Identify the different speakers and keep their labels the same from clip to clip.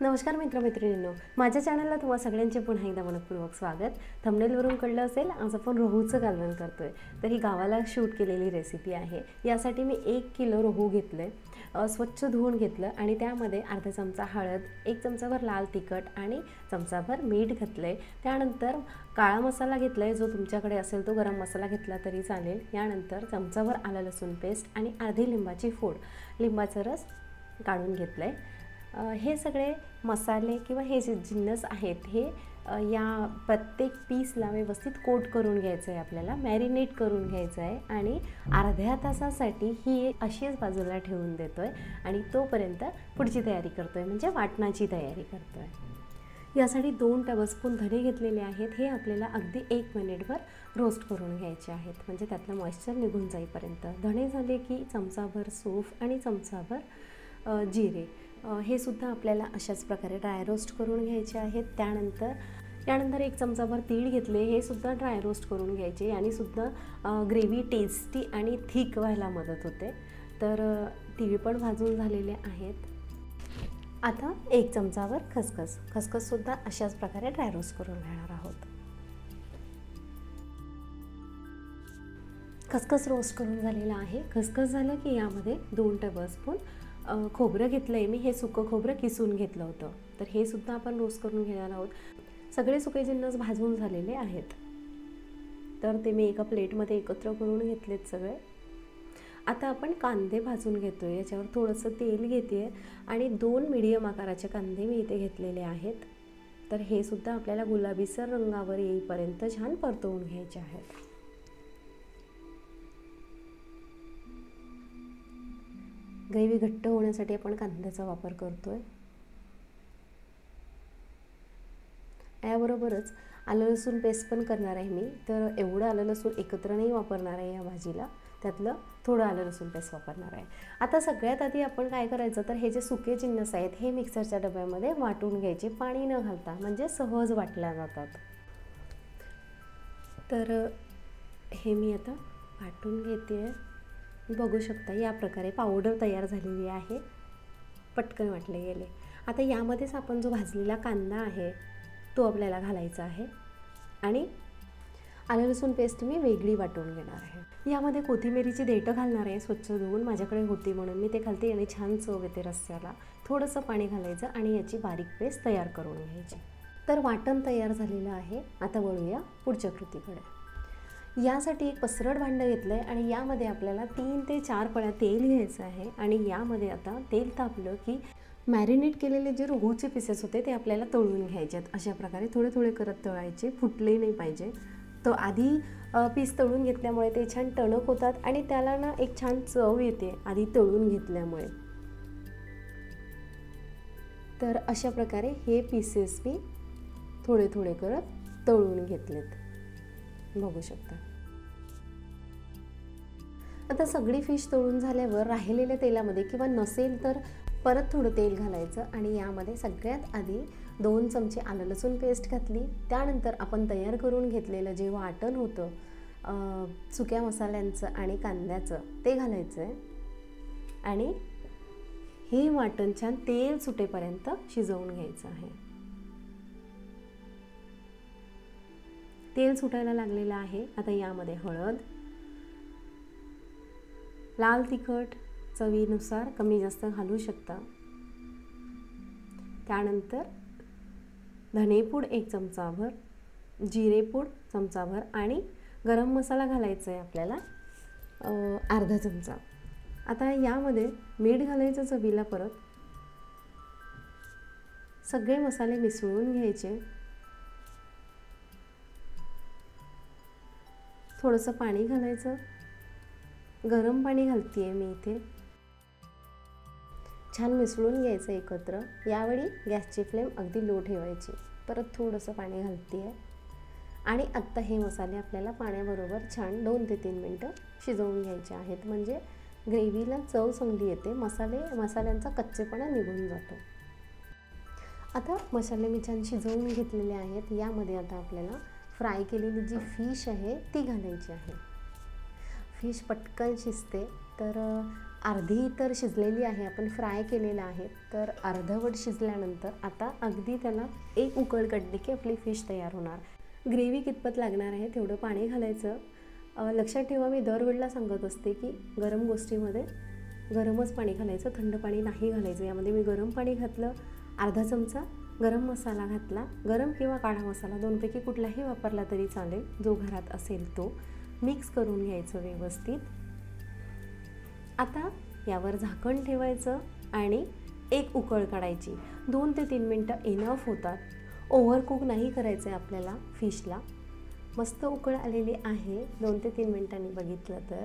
Speaker 1: नमस्कार मित्रमैत्रिणींनो, माझ्या चॅनलला तुम्हा सगळ्यांचे पुन्हा एकदा मनपूर्वक स्वागत। थंबनेलवरून कळलं असेल आज आपण रोहूचं कालवण करतोय। तर ही गावाला शूट केलेली रेसिपी आहे। यासाठी मी 1 किलो रोहू घेतले, स्वच्छ धुवून घेतलं आणि त्यामध्ये अर्धा चमचा हळद, 1 चमचाभर लाल तिखट आणि चमचाभर मीठ घातले। त्यानंतर काळा मसाला घेतलाय, जो तुमच्याकडे असेल तो गरम मसाला घेतला तरी चालेल। यानंतर चमचाभर आलं लसूण पेस्ट आणि अर्धी लिंबाची फोड, लिंबाचा रस काढून घेतलाय। हे सगळे मसाले किंवा हे जे जिन्नस आहेत हे या प्रत्येक पीसला व्यवस्थित कोट करून घ्यायचं आहे, आपल्याला मॅरिनेट करून घ्यायचं आहे आणि अर्ध्या तासासाठी ही अशीच बाजूला ठेवून देतोय आणि तोपर्यंत पुढची तयारी करतोय, म्हणजे वाटणाची तयारी करतोय। यासाठी 2 टेबलस्पून धणे घेतलेले आहेत। हे आपल्याला अगदी 1 मिनिटभर रोस्ट करून घ्यायचे आहेत, म्हणजे त्यातलं मॉइश्चर निघून जाईपर्यंत। धणे झाले की चमचाभर सूफ आणि चमचाभर जिरे हे सुद्धा आपल्याला अशाच प्रकारे ड्राय रोस्ट करून घ्यायचे आहेत। त्यानंतर 1 चमचाभर तीळ घेतले, हे सुद्धा ड्राय रोस्ट करून घ्यायचे। याने सुद्धा ग्रेव्ही टेस्टी आणि थिक व्हायला मदत होते। तर तीळ पण भाजून झालेले आहेत। आता 1 चमचाभर खसखस सुद्धा अशाच प्रकारे ड्राय रोस्ट करून घेणार आहोत। खसखस रोस्ट करून झालेला आहे। खसखस झालं की यामध्ये 2 टेबलस्पून खोबरं घेतलंय मी, हे सुकं खोबरं किसून घेतलं होतं। तर हे सुद्धा आपण रोस्ट करून घेणार आहोत। सगळे सुके जिन्नस भाजून झालेले आहेत, तर ते मी एका प्लेटमध्ये एकत्र करून घेतलेत सगळे। आता आपण कांदे भाजून घेतोय। याच्यावर थोडंसं तेल घेते आणि 2 मीडियम आकाराचे कांदे मी इथे घेतलेले आहेत। तर हे सुद्धा आपल्याला गुलाबीसर रंगावर येईपर्यंत छान परतवून घ्यायचे आहेत। ग्रेव्ही घट्ट होण्यासाठी आपण कांद्याचा वापर करतोय। याबरोबरच आलं लसूण पेस्ट पण करणार आहे मी। तर एवढं आलं लसूण एकत्र नाही वापरणार आहे या भाजीला, त्यातलं थोडं आलं लसूण पेस्ट वापरणार आहे। आता सगळ्यात आधी आपण काय करायचं, तर हे जे सुके जिन्नस आहेत हे मिक्सरच्या डब्यामध्ये वाटून घ्यायचे, पाणी न घालता, म्हणजे सहज वाटल्या जातात। तर हे मी आता वाटून घेते। बघू शकता या प्रकारे पावडर तयार झालेली आहे, पटकन वाटले गेले। आता यामध्येच आपण जो भाजलेला कांदा आहे तो आपल्याला घालायचा आहे आणि आलं लसूण पेस्ट मी वेगळी वाटून घेणार आहे। यामध्ये कोथिंबीरीची देठं घालणार आहे, स्वच्छ धुवून, माझ्याकडे होती म्हणून मी ते घालते आणि छान चव येते रस्स्याला। थोडंसं पाणी घालायचं आणि याची बारीक पेस्ट तयार करून घ्यायची। तर वाटण तयार झालेलं आहे। आता वळूया पुढच्या कृतीकडे। यासाठी एक पसरट भांडं घेतलं आहे आणि यामध्ये आपल्याला 3 ते 4 पळ्या तेल घ्यायचं आहे आणि यामध्ये आता तेल तापलं की मॅरिनेट केलेले जे रोहूचे पीसेस होते ते आपल्याला तळून घ्यायचे आहेत। अशा प्रकारे थोडे थोडे करत तळायचे, फुटले नाही पाहिजे। तो आधी पीस तळून घेतल्यामुळे ते छान टणक होतात आणि त्याला ना एक छान चव येते आधी तळून घेतल्यामुळे। तर अशा प्रकारे हे पीसेस मी थोडे थोडे करत तळून घेतलेत, बघू शकता। आता सगळी फिश तळून झाल्यावर राहिलेल्या तेलामध्ये किंवा नसेल तर परत थोडं तेल घालायचं आणि यामध्ये सगळ्यात आधी 2 चमचे आलं लसूण पेस्ट घातली। त्यानंतर आपण तयार करून घेतलेलं जे वाटण होतं सुक्या मसाल्यांचं आणि कांद्याचं ते घालायचं आहे आणि हे वाटण छान तेल सुटेपर्यंत शिजवून घ्यायचं आहे। तेल सुटायला लागलेलं आहे। आता यामध्ये हळद, लाल तिखट चवीनुसार कमी जास्त घालू शकता। त्यानंतर धनेपूड 1 चमचाभर, जिरेपूड चमचाभर आणि गरम मसाला घालायचा आहे आपल्याला अर्धा चमचा। आता यामध्ये मीठ घालायचं चवीला। परत सगळे मसाले मिसळून घ्यायचे। थोडंसं पाणी घालायचं, गरम पाणी घालते मी इथे। छान मिसळून घ्यायचं एकत्र। यावेळी गॅसची फ्लेम अगदी लो ठेवायची। परत थोडंसं पाणी घालते आहे आणि आत्ता हे मसाले आपल्याला पाण्याबरोबर छान 2 ते 3 मिनटं शिजवून घ्यायचे आहेत, म्हणजे ग्रेव्हीला चव चांगली येते, मसाल्यांचा कच्चेपणा निघून जातो। आता मसाले मी छान शिजवून घेतलेले आहेत। यामध्ये आता आपल्याला फ्राय केलेली जी फिश आहे ती घालायची आहे। फिश पटकन शिजते, तर अर्धी तर शिजलेली आहे, आपण फ्राय केलेलं आहे. तर अर्धवट शिजल्यानंतर आता अगदी त्याला एक उकळ काढली की आपली फिश तयार होणार. ग्रेव्ही कितपत लागणार आहे तेवढं पाणी घालायचं. लक्षात ठेवा, मी दरवेळेला सांगत असते की गरम गोष्टीमध्ये गरमच पाणी घालायचं, थंड पाणी नाही घालायचं. यामध्ये मी गरम पाणी घातलं, अर्धा चमचा गरम मसाला घातला. गरम किंवा काळा मसाला दोनपैकी कुठलाही वापरला तरी चालेल, जो घरात असेल तो. मिक्स करून घ्यायचं व्यवस्थित. आता यावर झाकण ठेवायचं आणि एक उकळ काढायची. 2 ते 3 मिनटं इनफ होतात. ओव्हर कुक नाही करायचं आहे आपल्याला फिशला. मस्त उकळ आलेली आहे. 2 ते 3 मिनटांनी बघितलं तर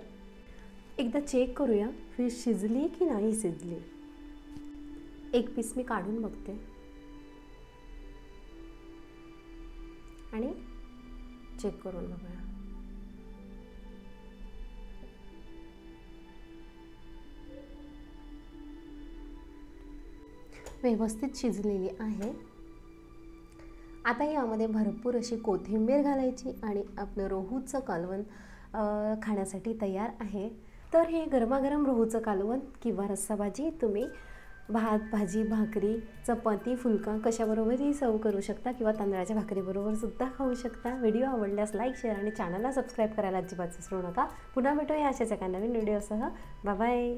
Speaker 1: एकदा चेक करूया फिश शिजली की नाही शिजली. एक पीस मी काढून बघते आणि चेक करून बघूया. व्यवस्थित शिजलेली आहे. आता यामध्ये भरपूर अशी कोथिंबीर घालायची आणि आपलं रोहूचं कालवण खाण्यासाठी तयार आहे. तर हे गरमागरम रोहूचं कालवण किंवा रस्साभाजी तुम्ही भात, भाजी, भाकरी, चपाती, फुलका कशाबरोबरही सर्व करू शकता किंवा तांदळाच्या भाकरीबरोबर सुद्धा खाऊ शकता. व्हिडिओ आवडल्यास लाईक, शेअर आणि चॅनलला सबस्क्राईब करायला अजिबात विसरू नका. पुन्हा भेटूया अशाच एका नवीन व्हिडिओसह. Bye bye.